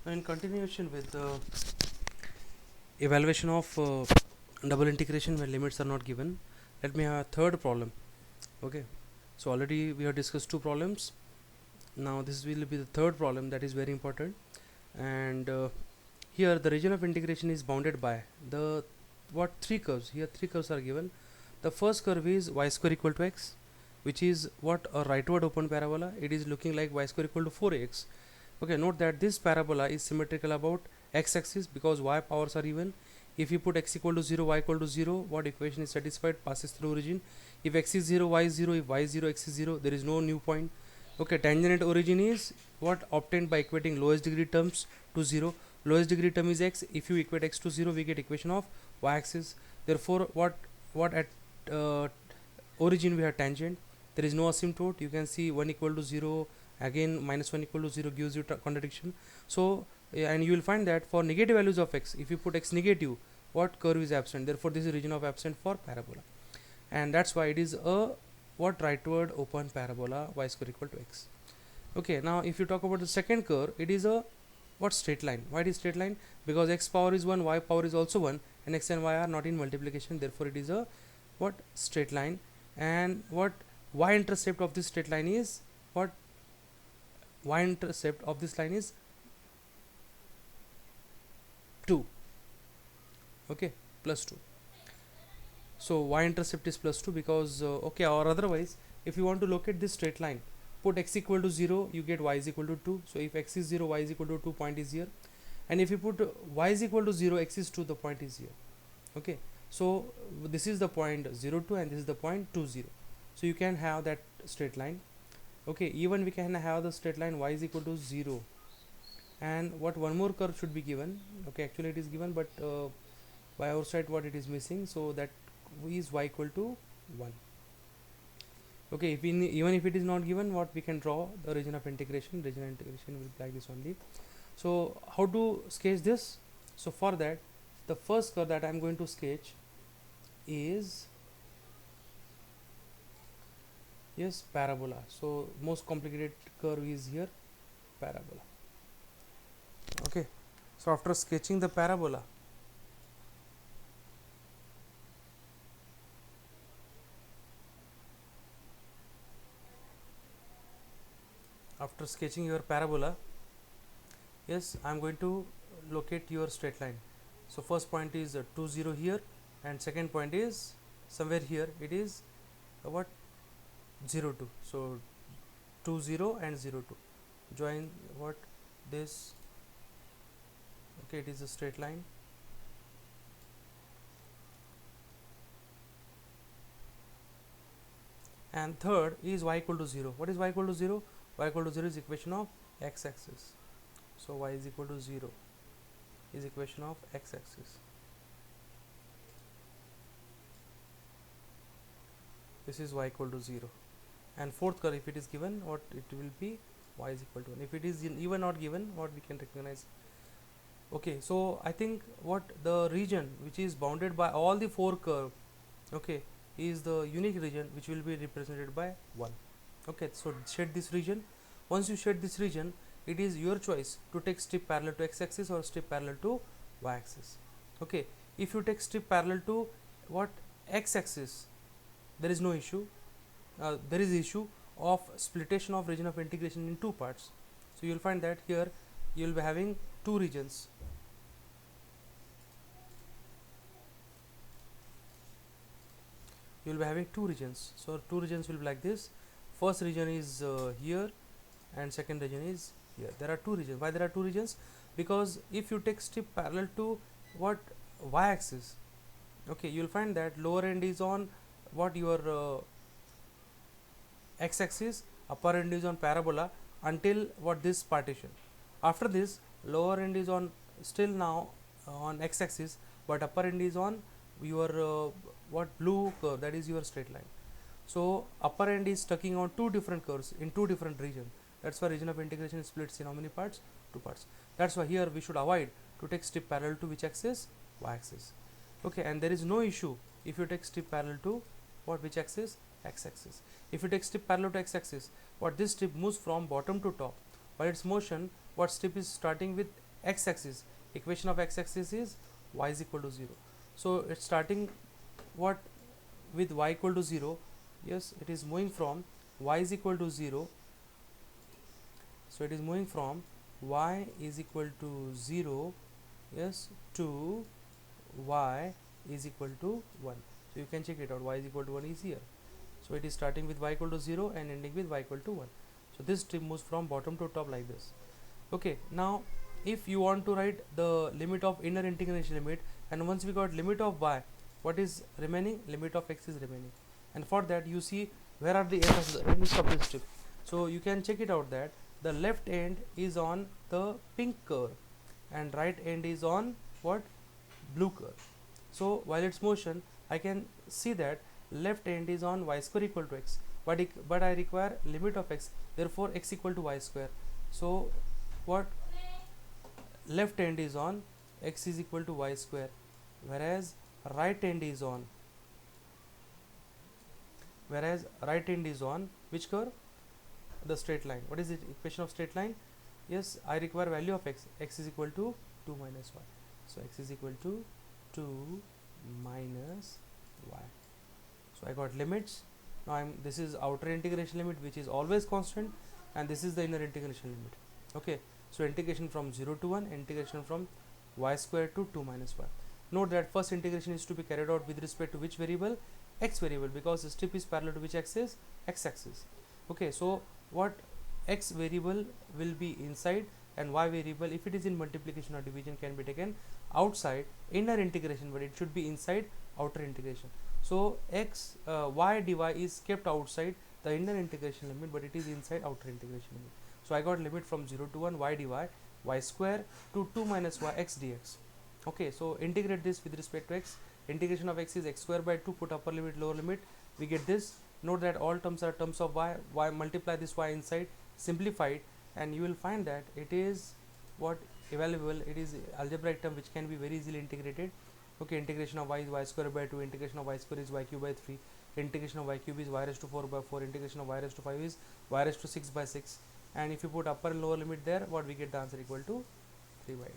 In continuation with the evaluation of double integration where limits are not given, let me have a third problem. Okay, so already we have discussed two problems. Now this will be the third problem, that is very important. And here the region of integration is bounded by the what three curves. Here three curves are given. The first curve is y square equal to x, which is what a rightward open parabola. It is looking like y square equal to 4x. Okay, note that this parabola is symmetrical about x-axis because y powers are even. If you put x equal to 0, y equal to 0, what equation is satisfied? Passes through origin. If x is 0, y is 0, if y is 0, x is 0, there is no new point. Okay, tangent at origin is what obtained by equating lowest degree terms to 0. Lowest degree term is x. If you equate x to 0, we get equation of y-axis. Therefore, what at uh, origin we have tangent. There is no asymptote. You can see 1 equal to 0, again minus 1 equal to 0 gives you contradiction. So and you will find that for negative values of x, if you put x negative, what curve is absent? Therefore this is region of absent for parabola, and that's why it is a what rightward open parabola y square equal to x. Okay, now if you talk about the second curve, it is a what straight line. Why it is straight line? Because x power is 1, y power is also 1, and x and y are not in multiplication, therefore it is a what straight line. And what y-intercept of this straight line is what y-intercept of this line is 2. Okay, plus 2. So y-intercept is plus 2 because okay, or otherwise if you want to locate this straight line, put x equal to 0, you get y is equal to 2. So if x is 0, y is equal to 2, point is here. And if you put y is equal to 0, x is 2, the point is here. Okay, so this is the point 0 2 and this is the point 2 0. So you can have that straight line. Okay, even we can have the straight line y is equal to 0. And what one more curve should be given? Okay, actually it is given, but by our side what it is missing, so that is y equal to 1. Okay, if even if it is not given, what we can draw the region of integration. Region of integration will be like this only. So how to sketch this? So for that, the first curve that I am going to sketch is yes, parabola. So most complicated curve is here, parabola. Okay, so after sketching the parabola, after sketching your parabola, yes, I am going to locate your straight line. So first point is 2 0 here, and second point is somewhere here, it is what 0 2. So 2 0 and 0 2 join what this. Okay, it is a straight line. And third is y equal to 0. What is y equal to 0? Y equal to 0 is equation of x-axis. So y is equal to 0 is equation of x-axis. This is y equal to 0. And fourth curve, if it is given, what it will be, y is equal to 1. If it is even not given, what we can recognize. Okay, so I think what the region which is bounded by all the four curve, okay, is the unique region which will be represented by 1. Okay, so shade this region. Once you shade this region, it is your choice to take strip parallel to x-axis or strip parallel to y-axis. Okay, if you take strip parallel to what x-axis, there is no issue. There is issue of splitation of region of integration in two parts. So you will find that here you will be having two regions. You will be having two regions. So two regions will be like this. First region is here, and second region is here. There are two regions. Why there are two regions? Because if you take strip parallel to what y-axis, okay, you will find that lower end is on what your x-axis, upper end is on parabola until what this partition. After this, lower end is on still now on x-axis, but upper end is on your what blue curve, that is your straight line. So upper end is tucking on two different curves in two different regions. That's why region of integration splits in how many parts? Two parts. That's why here we should avoid to take strip parallel to which axis? Y-axis. Okay, and there is no issue if you take strip parallel to what which axis? X-axis. If you take strip parallel to x-axis, what this strip moves from bottom to top. While its motion, what strip is starting with x-axis. Equation of x-axis is y is equal to 0. So it's starting what with y equal to 0. Yes, it is moving from y is equal to 0. So it is moving from y is equal to 0, yes, to y is equal to 1. So you can check it out, y is equal to 1 is here. So it is starting with y equal to 0 and ending with y equal to 1. So this strip moves from bottom to top like this. Okay, now if you want to write the limit of inner integration limit, and once we got limit of y, what is remaining? Limit of x is remaining. And for that you see where are the ends of this strip. So you can check it out that the left end is on the pink curve and right end is on what? Blue curve. So while its motion, I can see that left end is on y square equal to x, but I require limit of x, therefore x equal to y square. So what? Left end is on x is equal to y square, whereas right end is on which curve? The straight line. What is the equation of straight line? Yes, I require value of x. X is equal to 2 minus y. So x is equal to 2 minus y. So I got limits. Now this is outer integration limit, which is always constant, and this is the inner integration limit. Okay, so integration from 0 to 1, integration from y square to 2 minus y. Note that first integration is to be carried out with respect to which variable? X variable, because the strip is parallel to which axis? X axis. Okay, so what? X variable will be inside, and y variable, if it is in multiplication or division, can be taken outside inner integration, but it should be inside outer integration. So y dy is kept outside the inner integration limit, but it is inside outer integration limit. So I got limit from 0 to 1 y dy y square to 2 minus y x dx. Okay, so integrate this with respect to x. Integration of x is x square by 2, put upper limit, lower limit, we get this. Note that all terms are terms of y, multiply this y inside, simplify it, and you will find that it is what? Available. It is algebraic term which can be very easily integrated. Okay, integration of y is y square by 2, integration of y square is y cube by 3, integration of y cube is y raised to 4 by 4, integration of y raised to 5 is y raised to 6 by 6, and if you put upper and lower limit there, what we get? The answer equal to 3 by 8.